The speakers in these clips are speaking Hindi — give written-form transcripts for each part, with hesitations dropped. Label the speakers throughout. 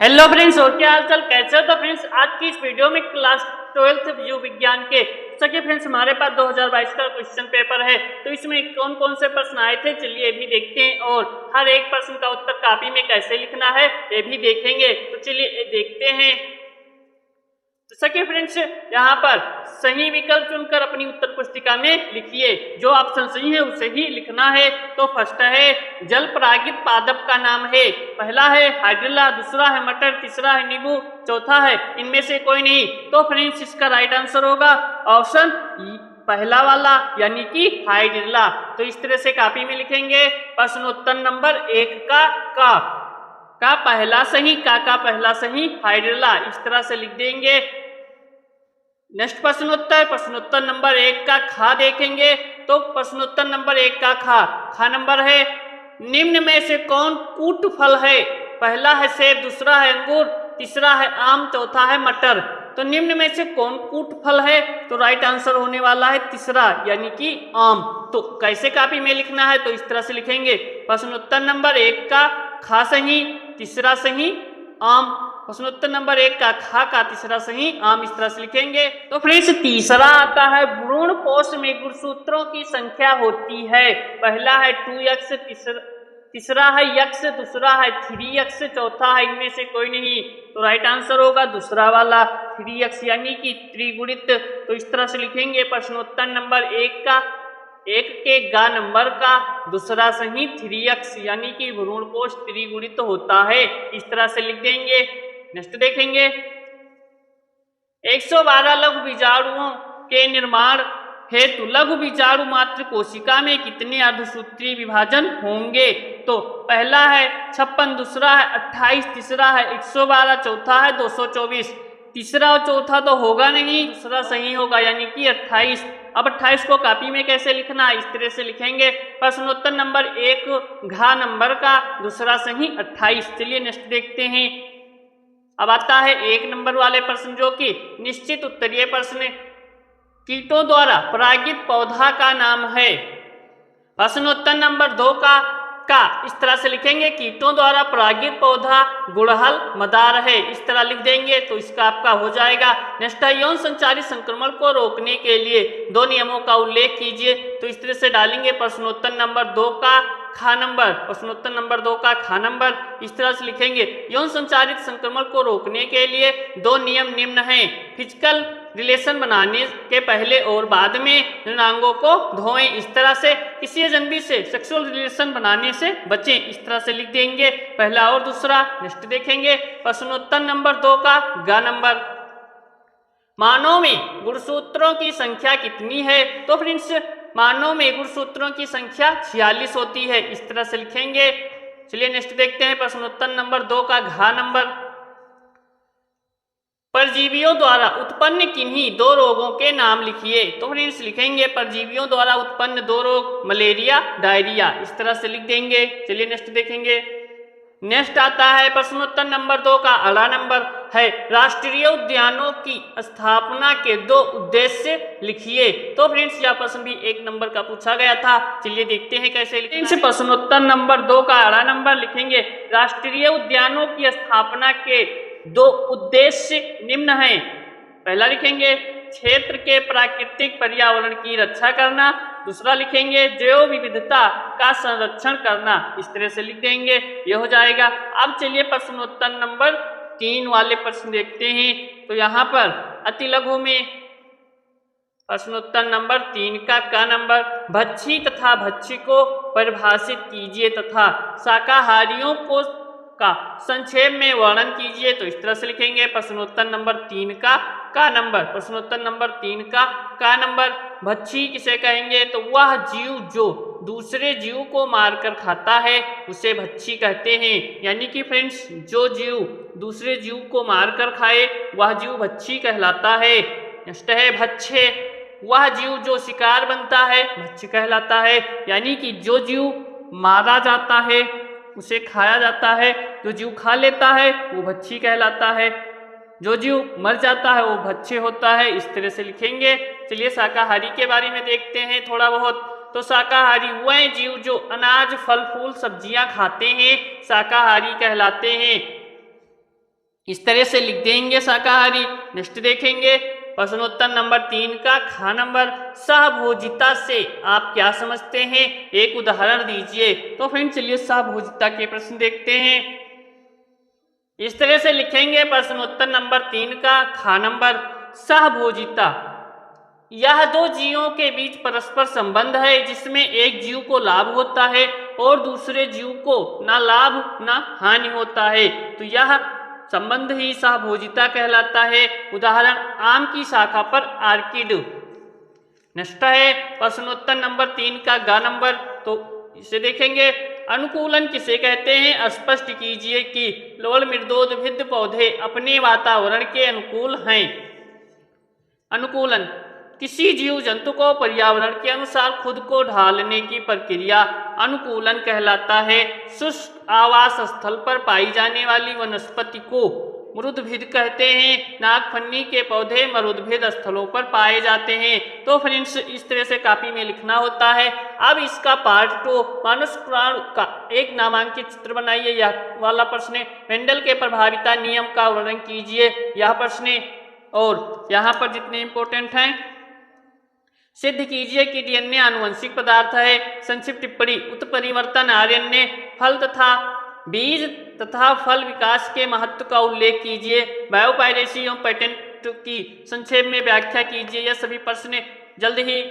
Speaker 1: हेलो फ्रेंड्स, और क्या हाल चाल, कैसे हो? तो फ्रेंड्स, आज की इस वीडियो में क्लास 12th जीव विज्ञान के सके फ्रेंड्स हमारे पास 2022 का क्वेश्चन पेपर है। तो इसमें कौन कौन से प्रश्न आए थे, चलिए ये भी देखते हैं, और हर एक प्रश्न का उत्तर कॉपी में कैसे लिखना है ये भी देखेंगे। तो चलिए देखते हैं। तो सके फ्रेंड्स, यहाँ पर सही विकल्प चुनकर अपनी उत्तर पुस्तिका में लिखिए। जो ऑप्शन सही है उसे ही लिखना है। तो फर्स्ट है, जल परागित पादप का नाम है। पहला है हाइड्रिला, दूसरा है मटर, तीसरा है नींबू, चौथा है इनमें से कोई नहीं। तो फ्रेंड्स, इसका राइट आंसर होगा ऑप्शन पहला वाला, यानी कि हाइड्रिला। तो इस तरह से कॉपी में लिखेंगे। प्रश्नोत्तर नंबर 1 का पहला सही, का पहला सही हाइड्रिला, इस तरह से लिख देंगे। नेक्स्ट प्रश्नोत्तर नंबर 1 का खा देखेंगे। तो प्रश्नोत्तर नंबर 1 का खा नंबर है, निम्न में से कौन कूट फल है? पहला है सेब, दूसरा है अंगूर, तीसरा है आम, चौथा है मटर। तो निम्न में से कौन कूट फल है? तो राइट आंसर होने वाला है तीसरा, यानी कि आम। तो कैसे कॉपी में लिखना है? तो इस तरह से लिखेंगे। प्रश्नोत्तर नंबर 1 का खा सही, तीसरा सही आम। प्रश्नोत्तर नंबर 1 का खा तीसरा सही आम, इस तरह से लिखेंगे। तो फ्रेंड्स, तीसरा आता है, भ्रूण कोश में गुणसूत्रों की संख्या होती है। पहला है 2x, तीसरा है x, दूसरा है 3x, चौथा है इनमें से कोई नहीं। तो राइट आंसर होगा दूसरा वाला 3x, यानी कि त्रिगुणित। तो इस तरह से लिखेंगे। प्रश्नोत्तर नंबर 1 का 1 के गा नंबर का दूसरा सही 3x, यानी कि भ्रूण कोश त्रिगुणित होता है, इस तरह से लिख देंगे। नेक्स्ट देखेंगे, 112 लघु बीजाणुओं के निर्माण हेतु लघु बीजाणु मात्र कोशिका में कितने अर्धसूत्रीय विभाजन होंगे? तो पहला है 56, दूसरा है 28, तीसरा है 112, चौथा है 224। तीसरा और चौथा तो होगा नहीं, दूसरा सही होगा, यानी कि 28। अब 28 को कॉपी में कैसे लिखना है? इस तरह से लिखेंगे। प्रश्नोत्तर नंबर 1 घा नंबर का दूसरा सही 28। चलिए नेक्स्ट देखते हैं। अब आता है 1 नंबर वाले प्रश्न, जो कि निश्चित उत्तरीय प्रश्न, कीटों द्वारा परागित पौधा का नाम है। प्रश्नोत्तर नंबर 2 का इस तरह से लिखेंगे, कीटों द्वारा परागित पौधा गुड़हल मदार है, इस तरह लिख देंगे। तो इसका आपका हो जाएगा। नेक्स्ट है, यौन संचारित संक्रमण को रोकने के लिए 2 नियमों का उल्लेख कीजिए। तो इस तरह से डालेंगे। प्रश्नोत्तर नंबर 2 का खा नंबर, प्रश्नोत्तर नंबर 2 का खा नंबर, इस तरह से लिखेंगे। यौन संचारित संक्रमण को रोकने के लिए 2 नियम निम्न हैं। फिजिकल रिलेशन बनाने के पहले और बाद में लिंगांगों को धोएं, इस तरह से किसी अजनबी से सेक्सुअल रिलेशन बनाने से बचें, इस तरह से लिख देंगे, पहला और दूसरा। नेक्स्ट देखेंगे। प्रश्नोत्तर नंबर 2 का ग नंबर, मानव में गुणसूत्रों की संख्या कितनी है? तो फ्रेंड्स, मानव में गुणसूत्रों की संख्या 46 होती है, इस तरह से लिखेंगे। चलिए नेक्स्ट देखते हैं। प्रश्नोत्तर नंबर 2 का घ नंबर, परजीवियों द्वारा उत्पन्न किन्हीं 2 रोगों के नाम लिखिए। तो फ्रेंड्स लिखेंगे, परजीवियों द्वारा उत्पन्न 2 रोग, मलेरिया, डायरिया, इस तरह से लिख देंगे। चलिए नेक्स्ट देखेंगे। नेक्स्ट आता है प्रश्नोत्तर नंबर 2 का अगला नंबर है, राष्ट्रीय उद्यानों की स्थापना के 2 उद्देश्य लिखिए। तो फ्रेंड्स, यह प्रश्न भी 1 नंबर का पूछा गया था। चलिए देखते हैं कैसे लिखेंगे। प्रश्नोत्तर नंबर 2 का अगला नंबर लिखेंगे, राष्ट्रीय उद्यानों की स्थापना के 2 उद्देश्य निम्न हैं। पहला लिखेंगे, क्षेत्र के प्राकृतिक पर्यावरण की रक्षा करना, दूसरा लिखेंगे जैव विविधता का संरक्षण करना, इस तरह से लिख देंगे, यह हो जाएगा। अब चलिए प्रश्नोत्तर नंबर 3 वाले प्रश्न देखते हैं। तो यहाँ पर अति लघु में प्रश्नोत्तर नंबर 3 का क नंबर, भक्षी तथा भक्षी को परिभाषित कीजिए तथा शाकाहारियों को का संक्षेप में वर्णन कीजिए। तो इस तरह से लिखेंगे। प्रश्नोत्तर नंबर 3 का नंबर, प्रश्नोत्तर नंबर 3 का नंबर, भक्षी किसे कहेंगे? तो वह जीव जो दूसरे जीव को मारकर खाता है उसे भक्षी कहते हैं। यानी कि फ्रेंड्स, जो जीव दूसरे जीव को मारकर खाए वह जीव भक्षी कहलाता है। नेक्स्ट है भक्ष्य, वह जीव जो शिकार बनता है भक्ष्य कहलाता है। यानी कि जो जीव मारा जाता है उसे खाया जाता है, जो जीव खा लेता है वो भक्षी कहलाता है, जो जीव मर जाता है वो भक्ष्य होता है, इस तरह से लिखेंगे। चलिए शाकाहारी के बारे में देखते हैं थोड़ा बहुत। तो शाकाहारी वह जीव जो अनाज, फल फूल, सब्जियां खाते हैं शाकाहारी कहलाते हैं। इस तरह से लिख देंगे शाकाहारी। नेक्स्ट देखेंगे प्रश्नोत्तर नंबर 3 का खा नंबर सहभोजिता से आप क्या समझते हैं, एक उदाहरण दीजिए। तो फ्रेंड्स चलिए सहभोजिता के प्रश्न देखते हैं। इस तरह से लिखेंगे प्रश्नोत्तर नंबर 3 का खा नंबर सहभोजिता। यह दो जीवों के बीच परस्पर संबंध है जिसमें एक जीव को लाभ होता है और दूसरे जीव को ना लाभ ना हानि होता है, तो यह संबंध ही सहभोजिता कहलाता है। उदाहरण आम की शाखा पर आर्किड। नेक्स्ट है प्रश्नोत्तर नंबर 3 का ग नंबर, तो इसे देखेंगे अनुकूलन किसे कहते हैं, स्पष्ट कीजिए कि लवण मृदोद्भिद पौधे अपने वातावरण के अनुकूल हैं। अनुकूलन किसी जीव जंतु को पर्यावरण के अनुसार खुद को ढालने की प्रक्रिया अनुकूलन कहलाता है। शुष्क आवास स्थल पर पाई जाने वाली वनस्पति को मरुद्भिद कहते हैं। नागफनी के पौधे मरुद्भिद स्थलों पर पाए जाते हैं। तो फ्रेंड्स इस तरह से कॉपी में लिखना होता है। अब इसका पार्ट 2 मानस पुराण का एक नामांकित चित्र बनाइए, यह वाला प्रश्न है। मेंडल के प्रभाविता नियम का वर्णन कीजिए, यह प्रश्न है। और यहाँ पर जितने इंपॉर्टेंट हैं सिद्ध कीजिए कि डीएनए आनुवंशिक पदार्थ है। संक्षिप्त टिप्पणी उत्परिवर्तन आरएनए फल तथा बीज तथा फल विकास के महत्व का उल्लेख कीजिए। बायोपायरेसी एवं पेटेंट की संक्षेप में व्याख्या कीजिए। यह सभी प्रश्न जल्द ही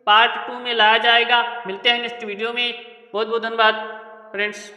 Speaker 1: पार्ट 2 में लाया जाएगा। मिलते हैं नेक्स्ट वीडियो में। बहुत बहुत धन्यवाद फ्रेंड्स।